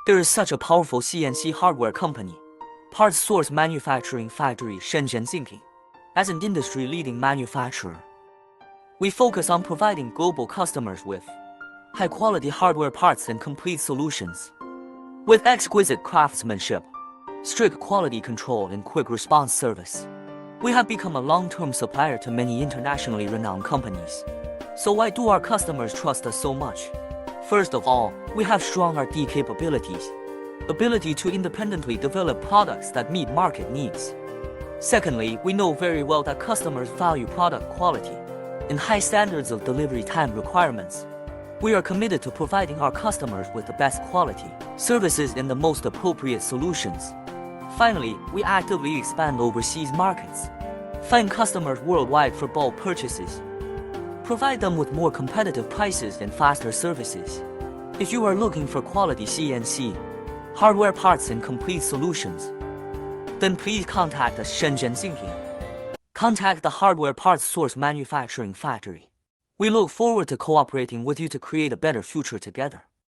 There is such a powerful CNC hardware company, Parts Source Manufacturing Factory Shenzhen Thinking. As an industry-leading manufacturer, we focus on providing global customers with high-quality hardware parts and complete solutions. With exquisite craftsmanship, strict quality control, and quick response service, we have become a long-term supplier to many internationally renowned companies. So why do our customers trust us so much? First of all, we have strong R&D capabilities, ability to independently develop products that meet market needs. Secondly, we know very well that customers value product quality and high standards of delivery time requirements. We are committed to providing our customers with the best quality, services, and the most appropriate solutions. Finally, we actively expand overseas markets, find customers worldwide for bulk purchases, provide them with more competitive prices and faster services. If you are looking for quality CNC, hardware parts, and complete solutions, then please contact us Shenzhen Thinking. Contact the Hardware Parts Source Manufacturing Factory. We look forward to cooperating with you to create a better future together.